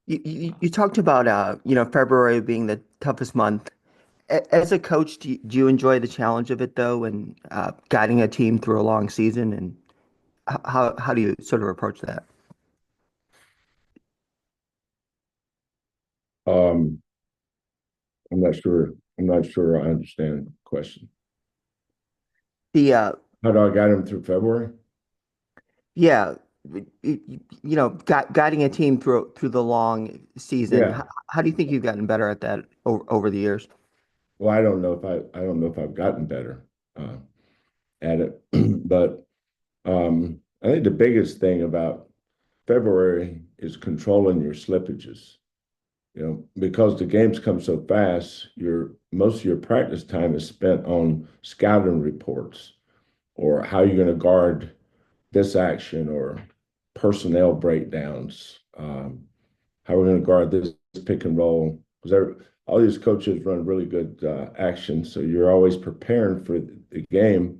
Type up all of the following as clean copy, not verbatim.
You talked about February being the toughest month. As a coach, do you enjoy the challenge of it though, and guiding a team through a long season? And how do you sort of approach that? Um, I'm not sure. I'm not sure I understand the question. The How do I guide them through February? Yeah, guiding a team through the long season. Yeah. How do you think you've gotten better at that over the years? Well, I don't know if I've gotten better uh, at it, but I think the biggest thing about February is controlling your slippages. Because the games come so fast, your most of your practice time is spent on scouting reports or how you're going to guard this action or personnel breakdowns, how we're going to guard this pick and roll. Because all these coaches run really good action, so you're always preparing for the game.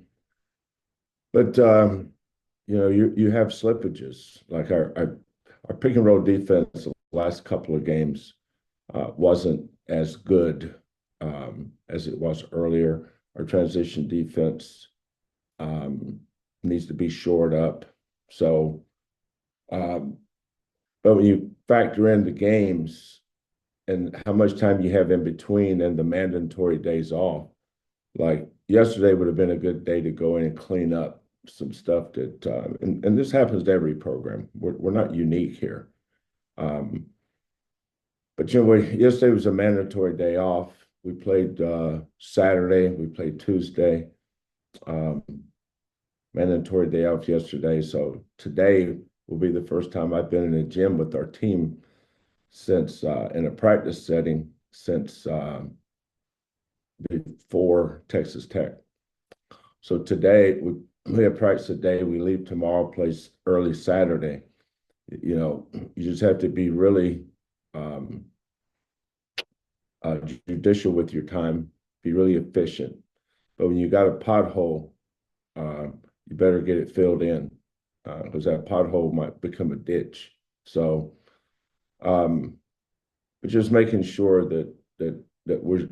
But you have slippages. Like our pick and roll defense the last couple of games wasn't as good as it was earlier. Our transition defense needs to be shored up. So, um, but when you factor in the games and how much time you have in between and the mandatory days off, like yesterday would have been a good day to go in and clean up some stuff and this happens to every program. We're not unique here. Um, but yesterday was a mandatory day off. We played Saturday, we played Tuesday. Um, Mandatory day off yesterday. So today will be the first time I've been in a gym with our team since in a practice setting since before Texas Tech. So today we have practice today. We leave tomorrow, plays early Saturday. You just have to be really um, judicial with your time, be really efficient. But when you got a pothole, uh, you better get it filled in because that pothole might become a ditch. So, um, but just making sure that we're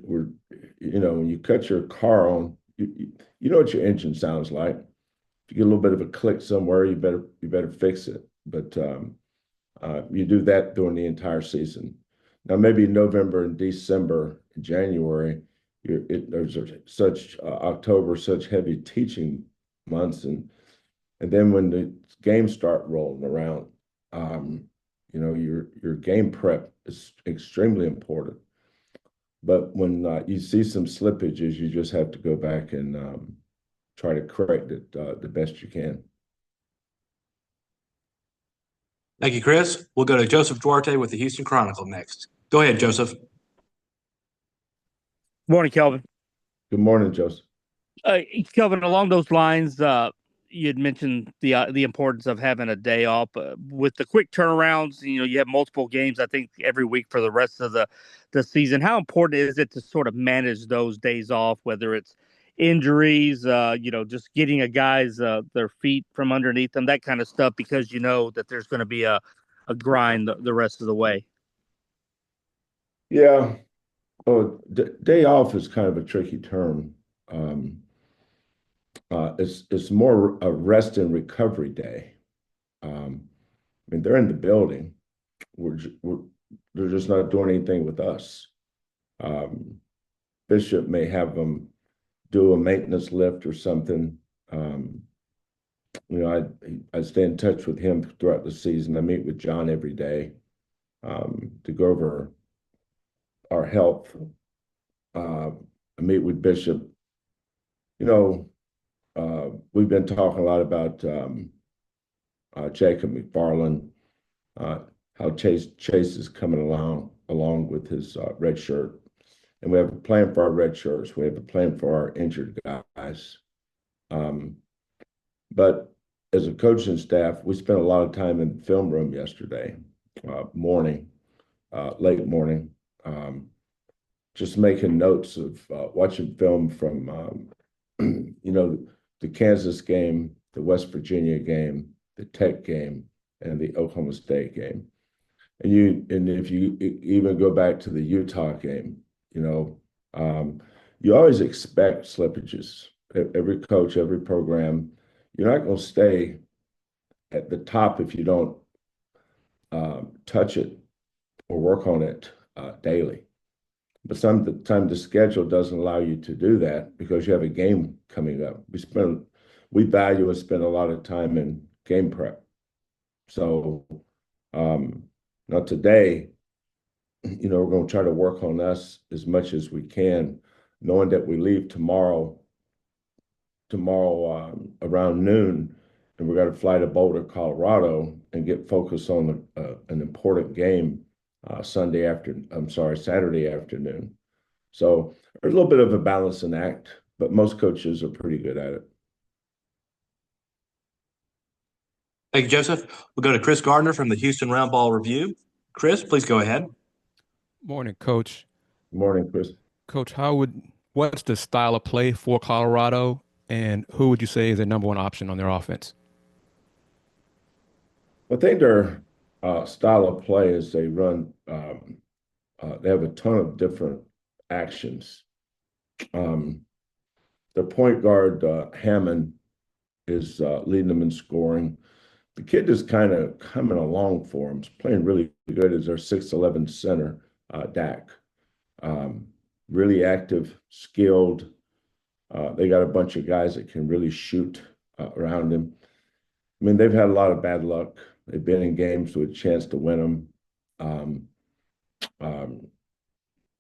when you cut your car on, you know what your engine sounds like. If you get a little bit of a click somewhere, you better fix it. But you do that during the entire season. Now, maybe November and December, January, there's such October, such heavy teaching months, and then when the games start rolling around, your game prep is extremely important. But when you see some slippages, you just have to go back and try to correct it the best you can. Thank you, Chris. We'll go to Joseph Duarte with the Houston Chronicle next. Go ahead, Joseph. Morning, Kelvin. Good morning, Joseph. Uh, Kelvin, along those lines, you had mentioned the importance of having a day off. With the quick turnarounds, you have multiple games, I think, every week for the rest of the season. How important is it to sort of manage those days off, whether it's injuries, just getting a guy's their feet from underneath them, that kind of stuff, because you know that there's going to be a grind the rest of the way. Yeah. Oh, day off is kind of a tricky term. Um, it's more a rest and recovery day. I mean, they're in the building. We're they're just not doing anything with us. Um, Bishop may have them do a maintenance lift or something. Um, I stay in touch with him throughout the season. I meet with John every day to go over our health. I meet with Bishop. You know, we've been talking a lot about Jacob McFarland, uh, how Chase is coming along with his red shirt, and we have a plan for our red shirts. We have a plan for our injured guys. Um, but as a coaching staff, we spent a lot of time in the film room yesterday morning, late morning, just making notes of watching film from the Kansas game, the West Virginia game, the Tech game, and the Oklahoma State game. And if you even go back to the Utah game, you know, you always expect slippages. Every coach, every program, you're not going to stay at the top if you don't touch it or work on it daily. But sometimes the schedule doesn't allow you to do that because you have a game coming up. We value and spend a lot of time in game prep. So now today, we're going to try to work on us as much as we can, knowing that we leave tomorrow around noon, and we're going to fly to Boulder, Colorado, and get focused on an important game Saturday afternoon. So there's a little bit of a balancing act, but most coaches are pretty good at it. Thank you, Joseph. We'll go to Chris Gardner from the Houston Round Ball Review. Chris, please go ahead. Morning, Coach. Good morning, Chris. Coach, what's the style of play for Colorado, and who would you say is the number one option on their offense? I think their style of play is they have a ton of different actions. Their point guard, Hammond, is leading them in scoring. The kid is kind of coming along for him. He's playing really good as their 6'11 center, Dak. Really active, skilled. They got a bunch of guys that can really shoot around him. I mean, they've had a lot of bad luck. They've been in games with a chance to win them.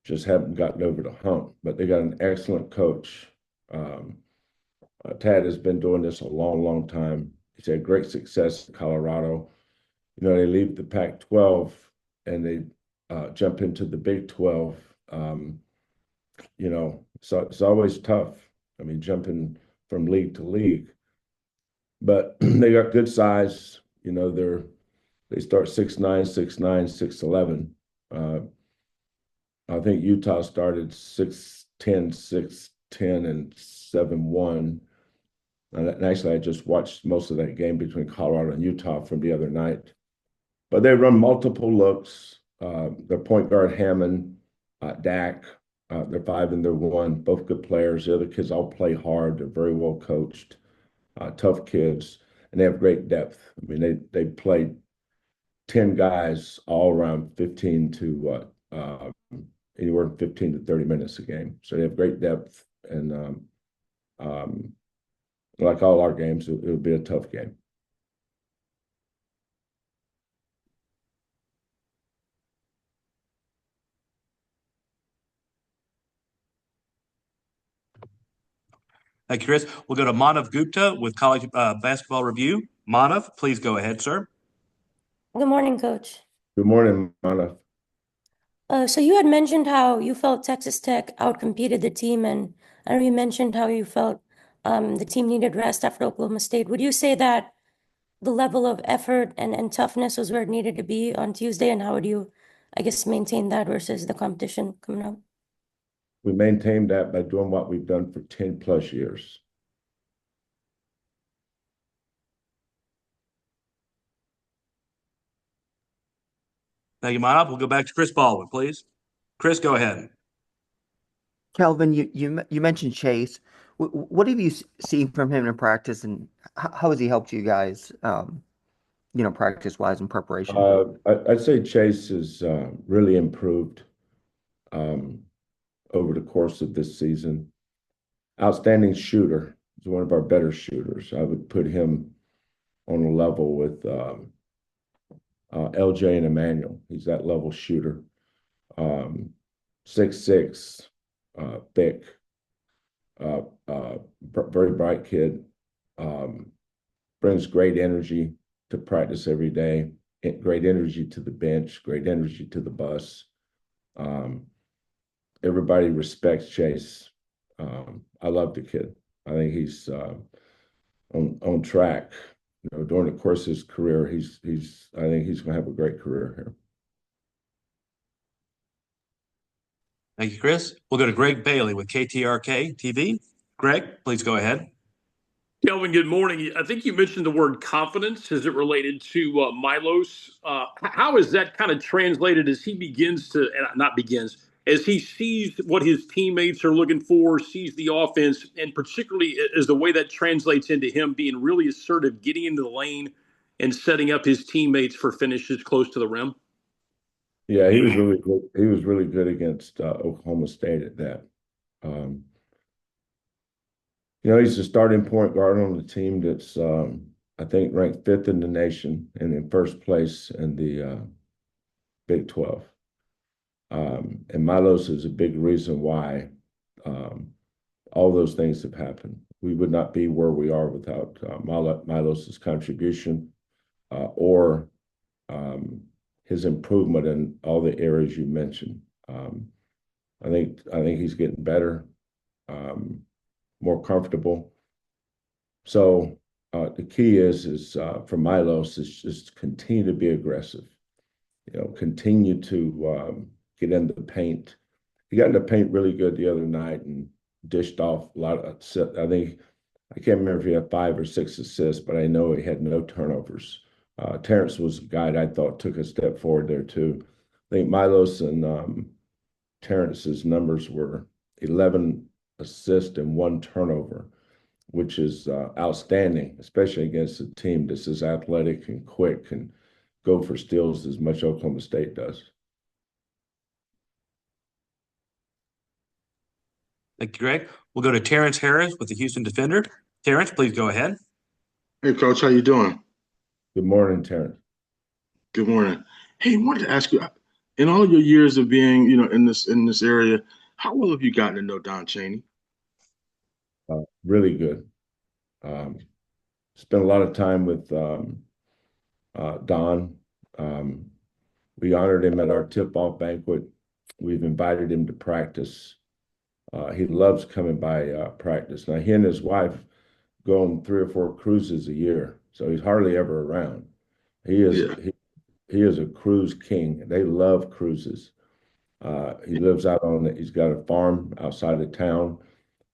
Just haven't gotten over the hump. But they got an excellent coach. Tad has been doing this a long, long time. He's had great success in Colorado. They leave the Pac-12 and they jump into the Big 12. So it's always tough. I mean, jumping from league to league. But they got good size. They start 6'9", 6'9", 6'11". I think Utah started 6'10", 6'10", and 7'1". And actually, I just watched most of that game between Colorado and Utah from the other night. But they run multiple looks. Their point guard, Hammond, Dak, they're 5 and they're 1, both good players. The other kids all play hard. They're very well coached, tough kids, and they have great depth. I mean, they play 10 guys all around 15 to anywhere from 15 to 30 minutes a game. So they have great depth, and like all our games, it'll be a tough game. Thank you, Chris. We'll go to Manav Gupta with College Basketball Review. Manav, please go ahead, sir. Good morning, Coach. Good morning, Mana. So you had mentioned how you felt Texas Tech outcompeted the team, and I know you mentioned how you felt the team needed rest after Oklahoma State. Would you say that the level of effort and toughness was where it needed to be on Tuesday, and how would you, I guess, maintain that versus the competition coming up? We maintained that by doing what we've done for 10 plus years. Thank you, Manav. We'll go back to Chris Baldwin, please. Chris, go ahead. Kelvin, you mentioned Chase. What have you seen from him in practice, and how has he helped you guys, practice-wise in preparation? I'd say Chase has really improved over the course of this season. Outstanding shooter. He's one of our better shooters. I would put him on a level with LJ and Emmanuel. He's that level shooter. 6'6", thick, very bright kid. Brings great energy to practice every day, great energy to the bench, great energy to the bus. Everybody respects Chase. I love the kid. I think he's on track. During the course of his career, I think he's going to have a great career here. Thank you, Chris. We'll go to Greg Bailey with KTRK TV. Greg, please go ahead. Kelvin, good morning. I think you mentioned the word confidence as it related to Milos. How is that kind of translated as he begins to, and not begins, as he sees what his teammates are looking for, sees the offense, and particularly as the way that translates into him being really assertive, getting into the lane and setting up his teammates for finishes close to the rim? Yeah, he was really good. He was really good against Oklahoma State at that. Um, he's the starting point guard on the team that's I think ranked fifth in the nation and in first place in the Big 12. And Milos is a big reason why um, all those things have happened. We would not be where we are without Milos's contribution or his improvement in all the areas you mentioned. I think he's getting better, more comfortable. So the key is for Milos is just continue to be aggressive. Continue to get in the paint. He got in the paint really good the other night and dished off a lot of. I can't remember if he had 5 or 6 assists, but I know he had no turnovers. Terrence was a guy that I thought took a step forward there too. I think Milos and Terrence's numbers were 11 assists and 1 turnover, which is outstanding, especially against a team that's as athletic and quick and go for steals as much Oklahoma State does. Thank you, Greg. We'll go to Terrence Harris with the Houston Defender. Terrence, please go ahead. Hey, Coach, how you doing? Good morning, Terrence. Good morning. Hey, I wanted to ask you, in all your years of being, in this area, how well have you gotten to know Don Chaney? Really good. Spent a lot of time with Don. We honored him at our tip-off banquet. We've invited him to practice. He loves coming by practice. Now, he and his wife go on 3 or 4 cruises a year, so he's hardly ever around. He is Yeah. he is a cruise king. They love cruises. He lives out on it. He's got a farm outside of town.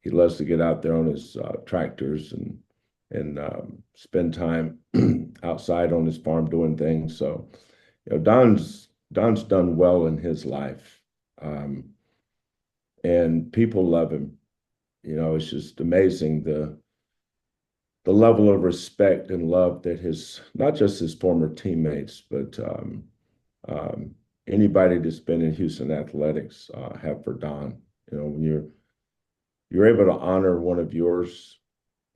He loves to get out there on his tractors and spend time outside on his farm doing things. So, Don's done well in his life, and people love him. It's just amazing the level of respect and love that not just his former teammates, but anybody that's been in Houston athletics have for Don. When you're able to honor one of yours,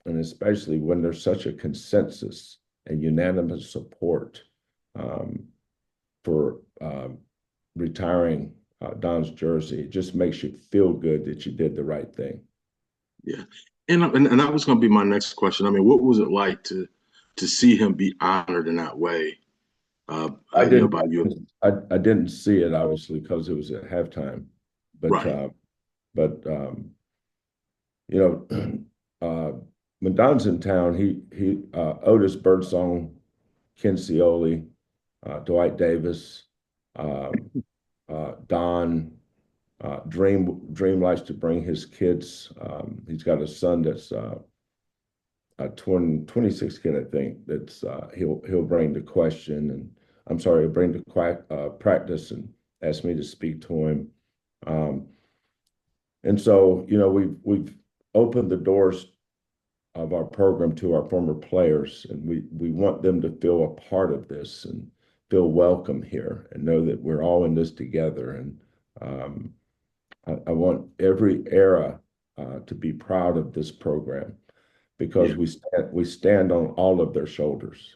and especially when there's such a consensus and unanimous support for retiring Don's jersey, it just makes you feel good that you did the right thing. Yeah. And that was going to be my next question. I mean, what was it like to see him be honored in that way? I didn't. By you. I didn't see it obviously because it was at halftime, but Right. When Don's in town, he Otis Birdsong, Ken Cioli, Dwight Davis, Don. Dream likes to bring his kids. He's got a son that's a 26 kid, I think. That's he'll bring the question, and I'm sorry, he'll bring the practice and ask me to speak to him. And so we've opened the doors of our program to our former players, and we want them to feel a part of this and feel welcome here and know that we're all in this together. And I want every era to be proud of this program because we stand on all of their shoulders.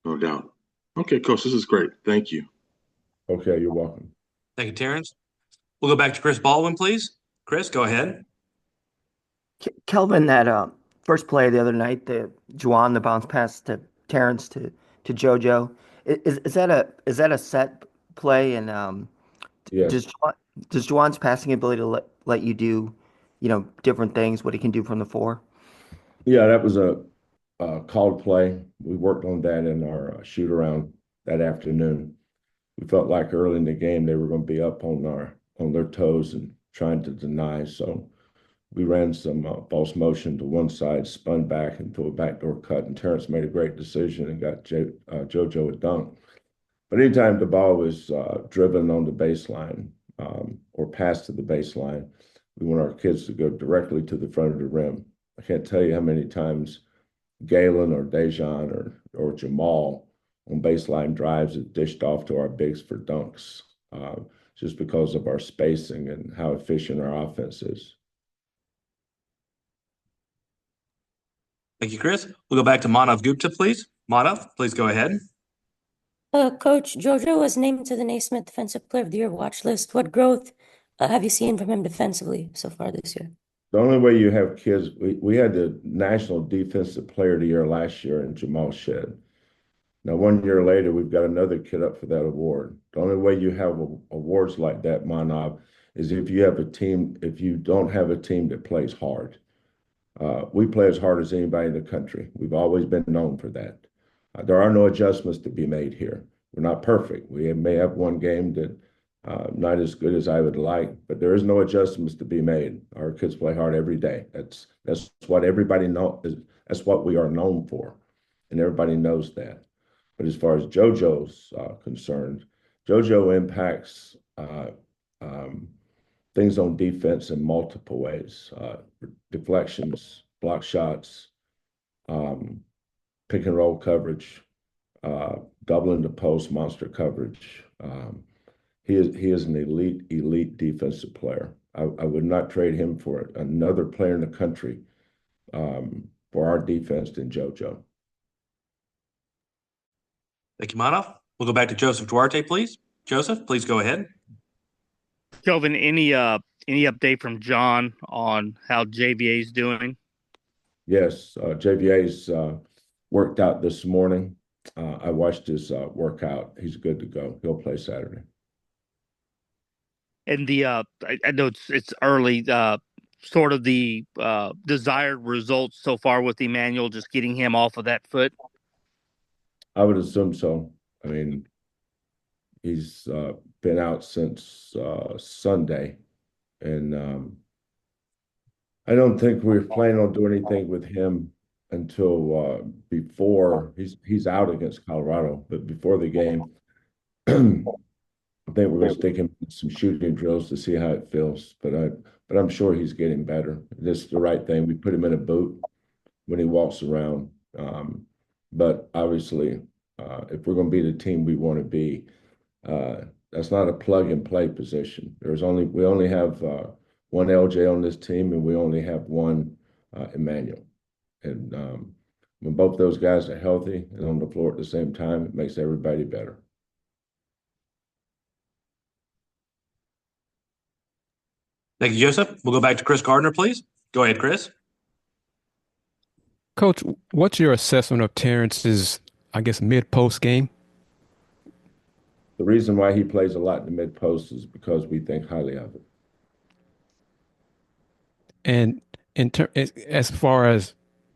No doubt. Okay, Coach, this is great. Thank you. Okay, you're welcome. Thank you, Terrence. We'll go back to Chris Baldwin, please. Chris, go ahead. Kelvin, that first play the other night, the bounce pass to Terrence to JoJo, is that a set play? And Yes. does Juwan's passing ability to let you do, different things, what he can do from the 4? Yeah, that was a called play. We worked on that in our shoot around that afternoon. We felt like early in the game they were going to be up on their toes and trying to deny. So we ran some false motion to one side, spun back and threw a backdoor cut, and Terrence made a great decision and got JoJo a dunk. But anytime the ball was driven on the baseline or passed to the baseline, we want our kids to go directly to the front of the rim. I can't tell you how many times Galen or Dejan or Jamal on baseline drives have dished off to our bigs for dunks just because of our spacing and how efficient our offense is. Thank you, Chris. We'll go back to Manav Gupta, please. Manav, please go ahead. Coach, JoJo was named to the Naismith Defensive Player of the Year watch list. What growth have you seen from him defensively so far this year? The only way you have kids, we had the National Defensive Player of the Year last year in Jamal Shed. Now, 1 year later, we've got another kid up for that award. The only way you have awards like that, Manav, is if you have a team, if you don't have a team that plays hard. We play as hard as anybody in the country. We've always been known for that. There are no adjustments to be made here. We're not perfect. We may have one game that not as good as I would like, but there is no adjustments to be made. Our kids play hard every day. That's what everybody knows. That's what we are known for, and everybody knows that. But as far as JoJo's concerned, JoJo impacts things on defense in multiple ways: deflections, block shots, pick and roll coverage, doubling the post, monster coverage. He is an elite defensive player. I would not trade him for another player in the country for our defense than JoJo. Thank you, Manav. We'll go back to Joseph Duarte, please. Joseph, please go ahead. Kelvin, any update from John on how JVA is doing? Yes, JVA's worked out this morning. I watched his workout. He's good to go. He'll play Saturday. And I know it's early. Sort of the desired results so far with Emmanuel, just getting him off of that foot. I would assume so. I mean, he's been out since Sunday, and I don't think we're planning on doing anything with him until before he's out against Colorado. But before the game, I think we're going to stick him in some shooting drills to see how it feels. But I'm sure he's getting better. This is the right thing. We put him in a boot when he walks around. But obviously, if we're going to be the team we want to be, that's not a plug and play position. We only have one LJ on this team, and we only have one Emmanuel. And when both those guys are healthy and on the floor at the same time, it makes everybody better. Thank you, Joseph. We'll go back to Chris Gardner, please. Go ahead, Chris. Coach, what's your assessment of Terrence's, I guess, mid-post game? The reason why he plays a lot in the mid-post is because we think highly of it. And as far as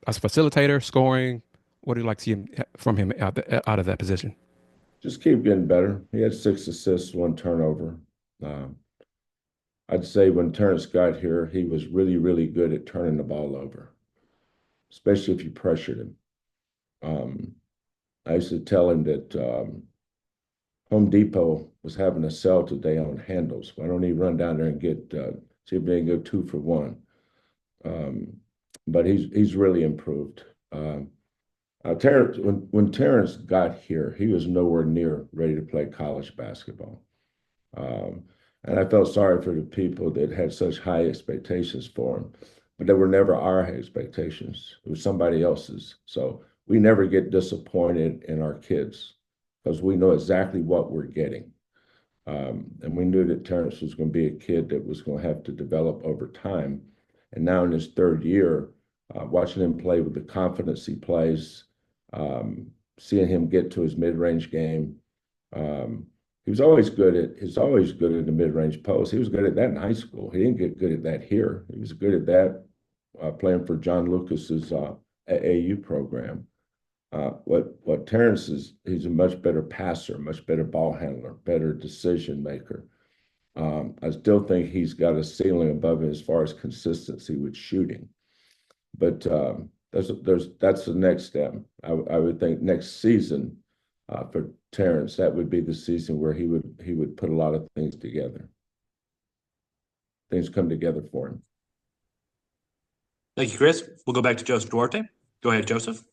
facilitator, scoring, what do you like to see from him out of that position? Just keep getting better. He had 6 assists, 1 turnover. I'd say when Terrence got here, he was really, really good at turning the ball over, especially if you pressured him. I used to tell him that Home Depot was having a sale today on handles. Why don't he run down there and get see if they can go 2 for 1? But he's really improved. Terrence, when Terrence got here, he was nowhere near ready to play college basketball. And I felt sorry for the people that had such high expectations for him, but they were never our expectations. It was somebody else's. So we never get disappointed in our kids because we know exactly what we're getting. And we knew that Terrence was going to be a kid that was going to have to develop over time. And now in his 3rd year, watching him play with the confidence he plays, seeing him get to his mid-range game, he was always good at the mid-range post. He was good at that in high school. He didn't get good at that here. He was good at that playing for John Lucas's AAU program. What Terrence is, he's a much better passer, much better ball handler, better decision maker. I still think he's got a ceiling above him as far as consistency with shooting. But that's the next step. I would think next season for Terrence, that would be the season where he would put a lot of things together. Things come together for him. Thank you, Chris. We'll go back to Joseph Duarte. Go ahead, Joseph.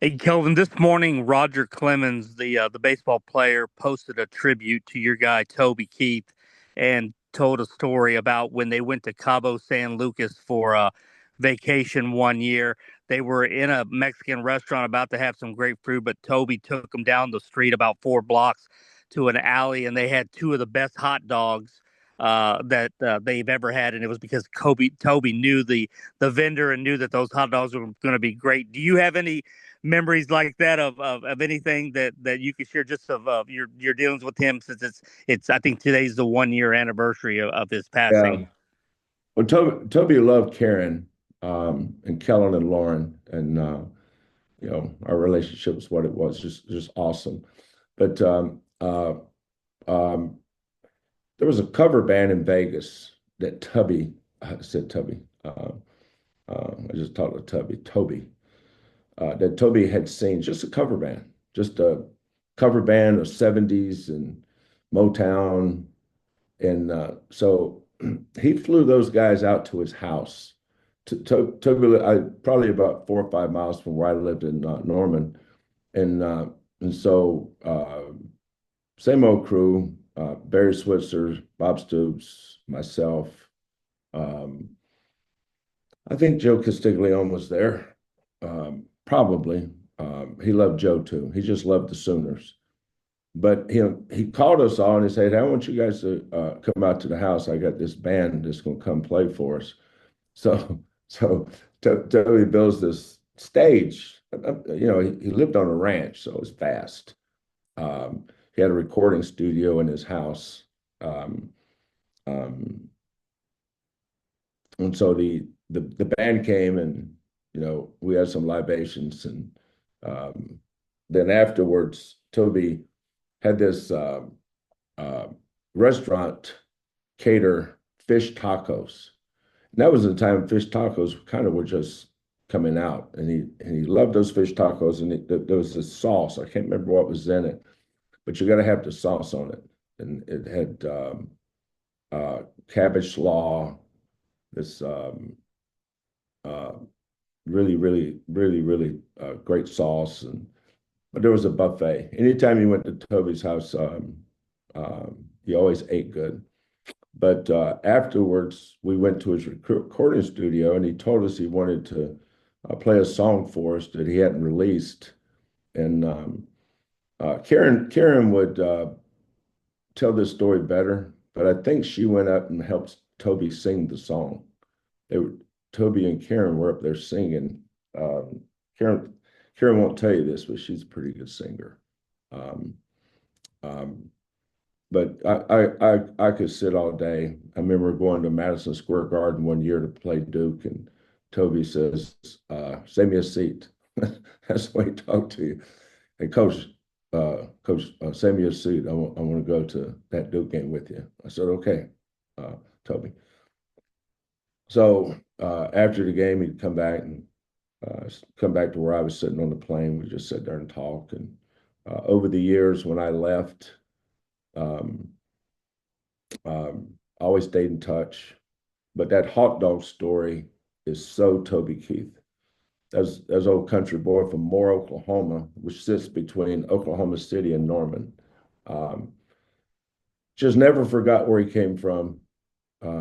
Hey, Kelvin, this morning, Roger Clemens, the baseball player, posted a tribute to your guy, Toby Keith, and told a story about when they went to Cabo San Lucas for a vacation one year. They were in a Mexican restaurant about to have some great food, but Toby took them down the street about 4 blocks to an alley, and they had two of the best hot dogs that they've ever had. And it was because Toby knew the vendor and knew that those hot dogs were going to be great. Do you have any memories like that of anything that you could share just of your dealings with him, since it's I think today's the 1 year anniversary of his Yeah. passing. Well, Toby loved Karen and Kellen and Lauren, and our relationship was what it was, just awesome. But um, there was a cover band in Vegas that I said Tubby. I just talked to Toby, that Toby had seen, just a cover band, just a cover band of 70s and Motown. And so he flew those guys out to his house. Toby, probably about 4 or 5 miles from where I lived in Norman. And so same old crew, Barry Switzer, Bob Stoops, myself. Um, I think Joe Castiglione was there, probably. He loved Joe too. He just loved the Sooners. But he called us all and he said, "Hey, I want you guys to come out to the house. I got this band that's going to come play for us." So Toby builds this stage. He lived on a ranch, so it was fast. He had a recording studio in his house. Um, um, and so the band came, and we had some libations, and then afterwards Toby had this uh, restaurant cater fish tacos. And that was the time fish tacos kind of were just coming out, and he loved those fish tacos. And there was this sauce. I can't remember what was in it, but you got to have the sauce on it, and it had cabbage slaw, this uh, really, really, really, really great sauce. But there was a buffet. Anytime you went to Toby's house, you always ate good. But afterwards, we went to his recording studio, and he told us he wanted to play a song for us that he hadn't released. And Karen would tell this story better, but I think she went up and helped Toby sing the song. Toby and Karen were up there singing. Karen won't tell you this, but she's a pretty good singer. Um, um, but I could sit all day. I remember going to Madison Square Garden one year to play Duke, and Toby says, "Save me a seat." That's the way he talked to you. Hey, Coach, save me a seat. I want to go to that Duke game with you. I said, "Okay, Toby." So after the game, he'd come back to where I was sitting on the plane. We just sit there and talk. And over the years, when I left, um, always stayed in touch. But that hot dog story is so Toby Keith. As old country boy from Moore, Oklahoma, which sits between Oklahoma City and Norman. Um, just never forgot where he came from.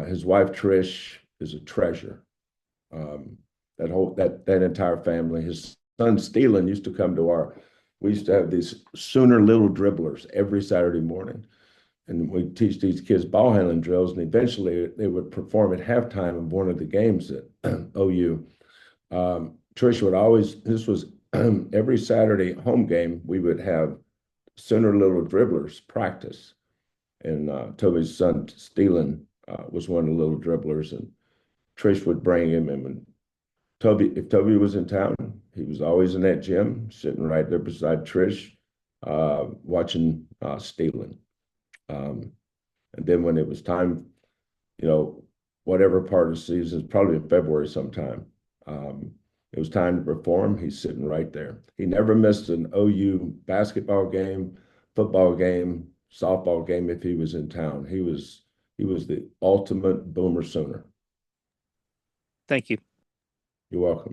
His wife Trish is a treasure. That entire family. His son Steelen used to come to we used to have these Sooner little dribblers every Saturday morning. And we teach these kids ball handling drills, and eventually they would perform at halftime of one of the games at OU. Trish would always, this was every Saturday home game, we would have Sooner little dribblers practice. And Toby's son, Steelen, was one of the little dribblers, and Trish would bring him in. And if Toby was in town, he was always in that gym, sitting right there beside Trish, watching Steelen. Um, And then when it was time, whatever part of the season, probably in February sometime, it was time to perform. He's sitting right there. He never missed an OU basketball game, football game, softball game if he was in town. He was the ultimate Boomer Sooner. Thank you. You're welcome.